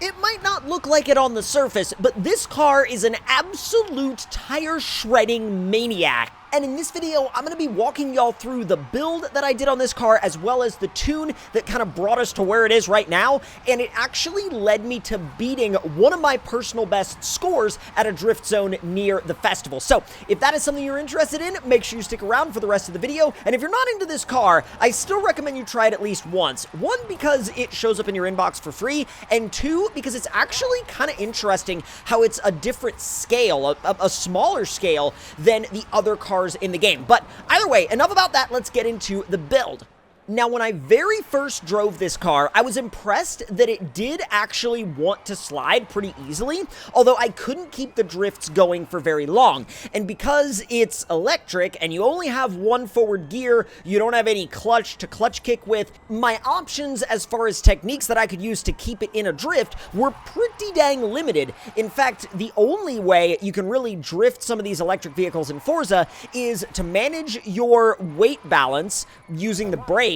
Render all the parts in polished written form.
It might not look like it on the surface, but this car is an absolute tire-shredding maniac. And in this video, I'm going to be walking y'all through the build that I did on this car, as well as the tune that kind of brought us to where it is right now, and it actually led me to beating one of my personal best scores at a drift zone near the festival. So, if that is something you're interested in, make sure you stick around for the rest of the video, and if you're not into this car, I still recommend you try it at least once. One, because it shows up in your inbox for free, and two, because it's actually kind of interesting how it's a different scale, a smaller scale than the other cars in the game. But either way, enough about that, let's get into the build. Now, when I very first drove this car, I was impressed that it did actually want to slide pretty easily, although I couldn't keep the drifts going for very long. And because it's electric and you only have one forward gear, you don't have any clutch to clutch kick with, my options as far as techniques that I could use to keep it in a drift were pretty dang limited. In fact, the only way you can really drift some of these electric vehicles in Forza is to manage your weight balance using the brakes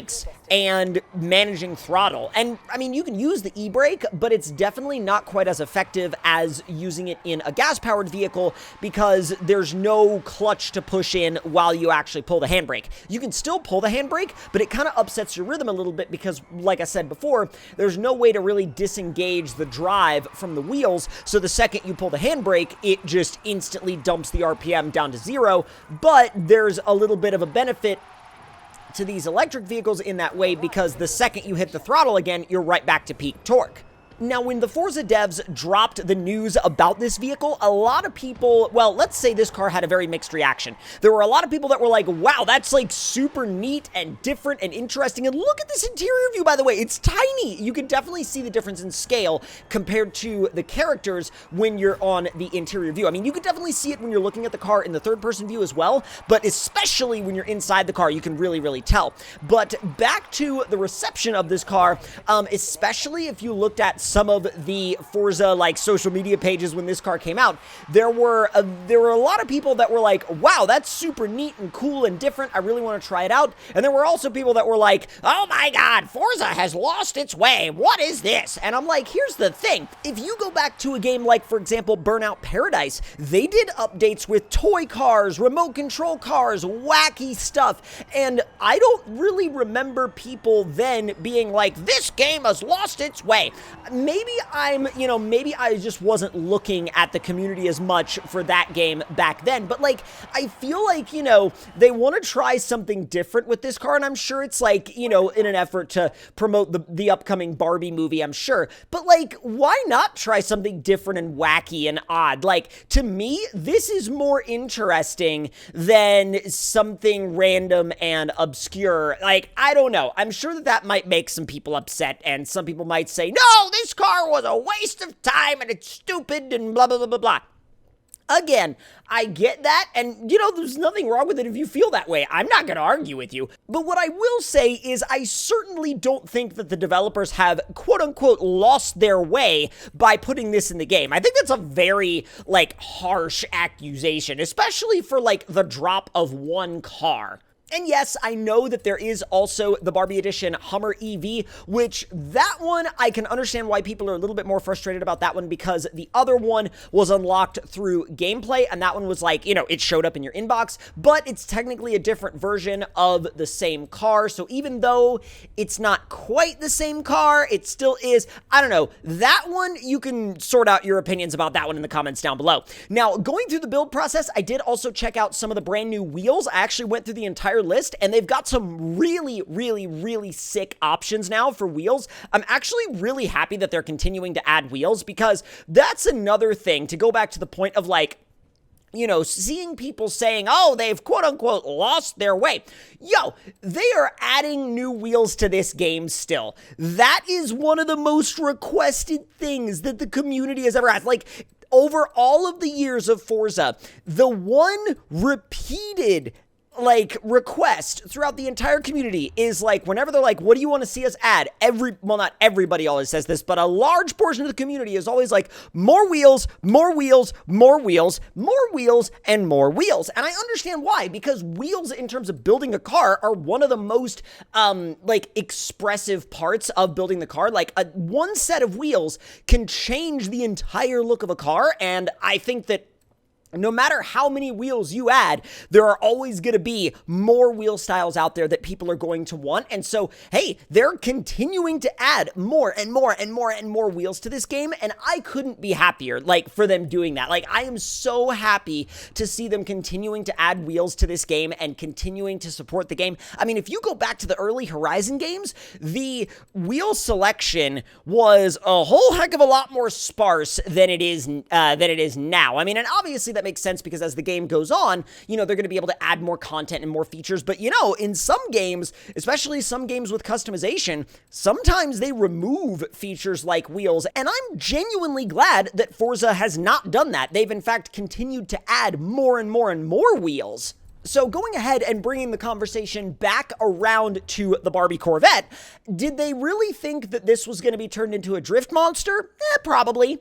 and managing throttle. And I mean, you can use the e-brake, but it's definitely not quite as effective as using it in a gas-powered vehicle because there's no clutch to push in while you actually pull the handbrake. You can still pull the handbrake, but it kind of upsets your rhythm a little bit because, like I said before, there's no way to really disengage the drive from the wheels, so the second you pull the handbrake, it just instantly dumps the RPM down to 0, but there's a little bit of a benefit to these electric vehicles in that way because the second you hit the throttle again, you're right back to peak torque. Now, when the Forza devs dropped the news about this vehicle, a lot of people, well, let's say this car had a very mixed reaction. There were a lot of people that were like, wow, that's like super neat and different and interesting. And look at this interior view, by the way. It's tiny. You can definitely see the difference in scale compared to the characters when you're on the interior view. I mean, you could definitely see it when you're looking at the car in the third-person view as well, but especially when you're inside the car, you can really, really tell. But back to the reception of this car, especially if you looked at some of the Forza like social media pages when this car came out, there were a lot of people that were like, wow, that's super neat and cool and different. I really want to try it out. And there were also people that were like, oh my God, Forza has lost its way. What is this? And I'm like, here's the thing. If you go back to a game like, for example, Burnout Paradise, they did updates with toy cars, remote control cars, wacky stuff. And I don't really remember people then being like, this game has lost its way. Maybe I just wasn't looking at the community as much for that game back then, but like, I feel like, they want to try something different with this car, and I'm sure it's like, in an effort to promote the upcoming Barbie movie, I'm sure, but like, why not try something different and wacky and odd? Like, to me, this is more interesting than something random and obscure. Like, I don't know. I'm sure that might make some people upset, and some people might say, no, this car was a waste of time and it's stupid and blah, blah, blah, blah, blah. Again, I get that, and, there's nothing wrong with it if you feel that way. I'm not going to argue with you. But what I will say is I certainly don't think that the developers have, quote-unquote, lost their way by putting this in the game. I think that's a very, harsh accusation, especially for, the drop of one car. And yes, I know that there is also the Barbie Edition Hummer EV, which that one, I can understand why people are a little bit more frustrated about that one because the other one was unlocked through gameplay, and that one was it showed up in your inbox, but it's technically a different version of the same car, so even though it's not quite the same car, it still is, I don't know, that one, you can sort out your opinions about that one in the comments down below. Now, going through the build process, I did also check out some of the brand new wheels. I actually went through the entire list, and they've got some really, really, really sick options now for wheels. I'm actually really happy that they're continuing to add wheels because that's another thing to go back to the point of seeing people saying, oh, they've quote-unquote lost their way. Yo, they are adding new wheels to this game still. That is one of the most requested things that the community has ever asked. Over all of the years of Forza, the one repeated like request throughout the entire community is like, whenever they're like, what do you want to see us add? Well, not everybody always says this, but a large portion of the community is always like, more wheels, more wheels, more wheels, more wheels, and more wheels. And I understand why, because wheels in terms of building a car are one of the most like expressive parts of building the car. Like one set of wheels can change the entire look of a car, and I think that no matter how many wheels you add, there are always going to be more wheel styles out there that people are going to want. And so, hey, they're continuing to add more and more and more and more wheels to this game. And I couldn't be happier, like, for them doing that. Like, I am so happy to see them continuing to add wheels to this game and continuing to support the game. I mean, if you go back to the early Horizon games, the wheel selection was a whole heck of a lot more sparse than it is now. I mean, and obviously that makes sense because as the game goes on, you know, they're going to be able to add more content and more features. But, you know, in some games, especially some games with customization, sometimes they remove features like wheels. And I'm genuinely glad that Forza has not done that. They've, in fact, continued to add more and more and more wheels. So going ahead and bringing the conversation back around to the Barbie Corvette, did they really think that this was going to be turned into a drift monster? Probably.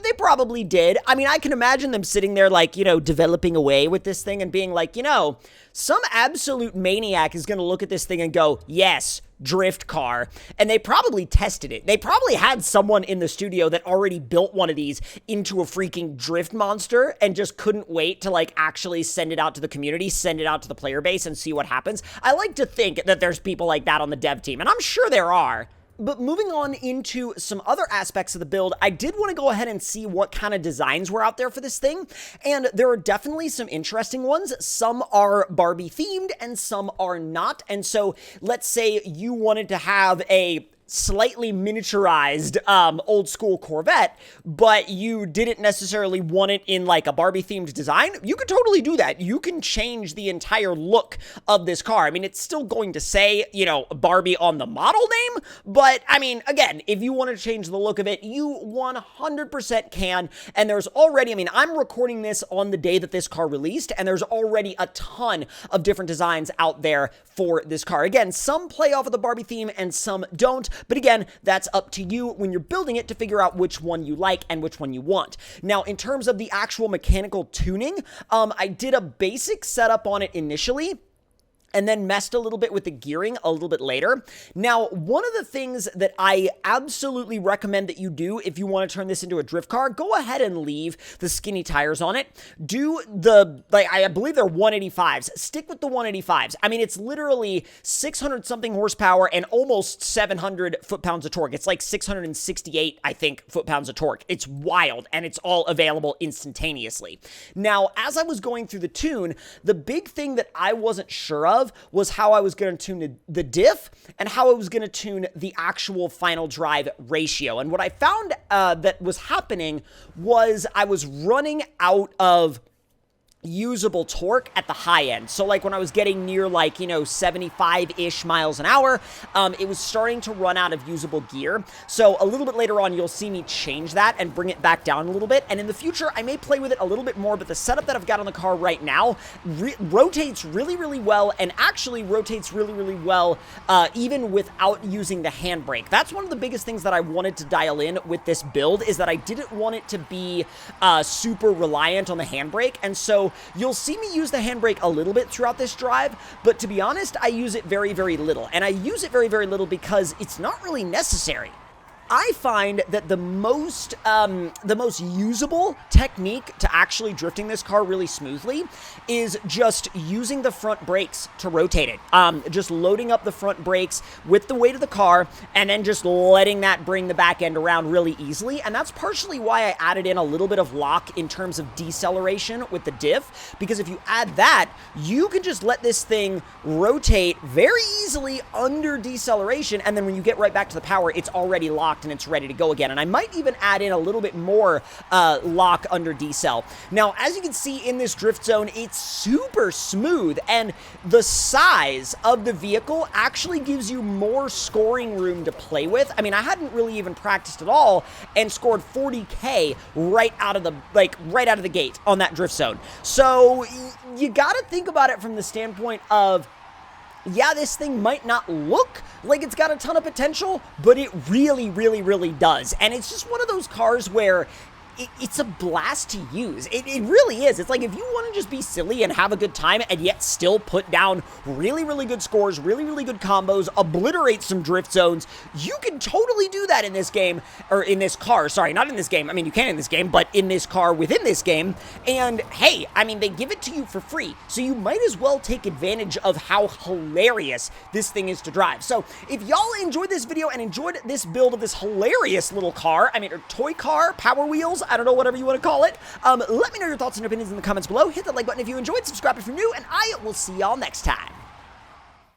They probably did. I mean, I can imagine them sitting there like, you know, developing away with this thing and being like, you know, some absolute maniac is going to look at this thing and go, yes, drift car. And they probably tested it. They probably had someone in the studio that already built one of these into a freaking drift monster and just couldn't wait to like actually send it out to the community, send it out to the player base and see what happens. I like to think that there's people like that on the dev team, and I'm sure there are. But moving on into some other aspects of the build, I did want to go ahead and see what kind of designs were out there for this thing. And there are definitely some interesting ones. Some are Barbie themed and some are not. And so let's say you wanted to have a slightly miniaturized old school Corvette, but you didn't necessarily want it in like a Barbie themed design, you could totally do that. You can change the entire look of this car. I mean, it's still going to say, you know, Barbie on the model name, but I mean, again, if you want to change the look of it, you 100% can. And there's already, I mean, I'm recording this on the day that this car released, and there's already a ton of different designs out there for this car. Again, some play off of the Barbie theme and some don't. But again, that's up to you when you're building it to figure out which one you like and which one you want. Now, in terms of the actual mechanical tuning, I did a basic setup on it initially, and then messed a little bit with the gearing a little bit later. Now, one of the things that I absolutely recommend that you do if you want to turn this into a drift car, go ahead and leave the skinny tires on it. Do the, like, I believe they're 185s. Stick with the 185s. I mean, it's literally 600 something horsepower and almost 700 foot-pounds of torque. It's like 668, I think, foot-pounds of torque. It's wild, and it's all available instantaneously. Now, as I was going through the tune, the big thing that I wasn't sure of was how I was going to tune the diff and how I was going to tune the actual final drive ratio. And what I found that was happening was I was running out of usable torque at the high end. So like when I was getting near like, you know, 75-ish miles an hour, it was starting to run out of usable gear. So a little bit later on, you'll see me change that and bring it back down a little bit. And in the future, I may play with it a little bit more, but the setup that I've got on the car right now rotates really, really well, and actually rotates really, really well even without using the handbrake. That's one of the biggest things that I wanted to dial in with this build, is that I didn't want it to be super reliant on the handbrake. And so you'll see me use the handbrake a little bit throughout this drive, but to be honest, I use it very, very little. And I use it very, very little because it's not really necessary. I find that the most usable technique to actually drifting this car really smoothly is just using the front brakes to rotate it. Just loading up the front brakes with the weight of the car and then just letting that bring the back end around really easily. And that's partially why I added in a little bit of lock in terms of deceleration with the diff, because if you add that, you can just let this thing rotate very easily under deceleration, and then when you get right back to the power, it's already locked locked and it's ready to go again. And I might even add in a little bit more lock under decel. Now, as you can see in this drift zone, it's super smooth, and the size of the vehicle actually gives you more scoring room to play with. I mean, I hadn't really even practiced at all and scored 40K right out of the gate on that drift zone. So you gotta think about it from the standpoint of, yeah, this thing might not look like it's got a ton of potential, but it really, really, really does. And it's just one of those cars where it's a blast to use. It really is. It's like, if you want to just be silly and have a good time and yet still put down really, really good scores, really, really good combos, obliterate some drift zones, you can totally do that in this game, or in this car. Sorry, not in this game. I mean, you can in this game, but in this car within this game. And hey, I mean, they give it to you for free, so you might as well take advantage of how hilarious this thing is to drive. So if y'all enjoyed this video and enjoyed this build of this hilarious little car, I mean, or toy car, Power Wheels, I don't know, whatever you want to call it. Let me know your thoughts and opinions in the comments below. Hit that like button if you enjoyed, subscribe if you're new, and I will see y'all next time.